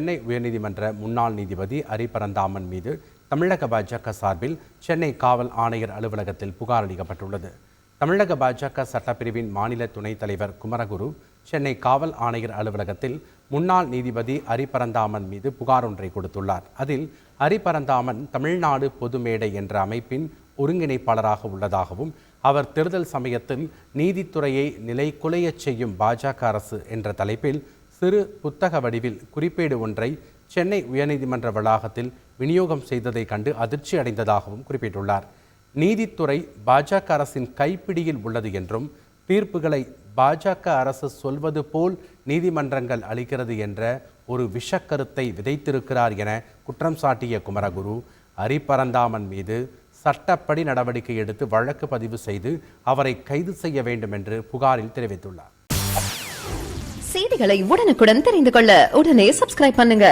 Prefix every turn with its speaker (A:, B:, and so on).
A: சென்னை உயர்நீதிமன்ற முன்னாள் நீதிபதி ஹரிபரந்தாமன் மீது தமிழக பாஜக சார்பில் சென்னை காவல் ஆணையர் அலுவலகத்தில் புகார் அளிக்கப்பட்டுள்ளது. தமிழக பாஜக சட்டப்பிரிவின் மாநில துணைத் தலைவர் குமரகுரு சென்னை காவல் ஆணையர் அலுவலகத்தில் முன்னாள் நீதிபதி ஹரிபரந்தாமன் மீது புகார் ஒன்றை கொடுத்துள்ளார். அதில் ஹரிபரந்தாமன் தமிழ்நாடு பொது மேடை என்ற அமைப்பின் ஒருங்கிணைப்பாளராக உள்ளதாகவும், அவர் தேர்தல் சமயத்தில் நீதித்துறையை நிலைகுலையச் செய்யும் பாஜக அரசு என்ற தலைப்பில் சிறு புத்தக வடிவில் குறிப்பேடு ஒன்றை சென்னை உயர்நீதிமன்ற வளாகத்தில் விநியோகம் செய்ததை கண்டு அதிர்ச்சி அடைந்ததாகவும் குறிப்பிட்டுள்ளார். நீதித்துறை பாஜக அரசின் கைப்பிடியில் உள்ளது என்றும், தீர்ப்புகளை பாஜக அரசு சொல்வது போல் நீதிமன்றங்கள் அளிக்கிறது என்ற ஒரு விஷக்கருத்தை விதைத்திருக்கிறார் என குற்றம் சாட்டிய குமரகுரு, ஹரிபரந்தாமன் மீது சட்டப்படி நடவடிக்கை எடுத்து வழக்கு பதிவு செய்து அவரை கைது செய்ய வேண்டும் என்று புகாரில் தெரிவித்துள்ளார்.
B: செய்திகளை உடனுக்குடன் தெரிந்து கொள்ள உடனே சப்ஸ்கிரைப் பண்ணுங்க.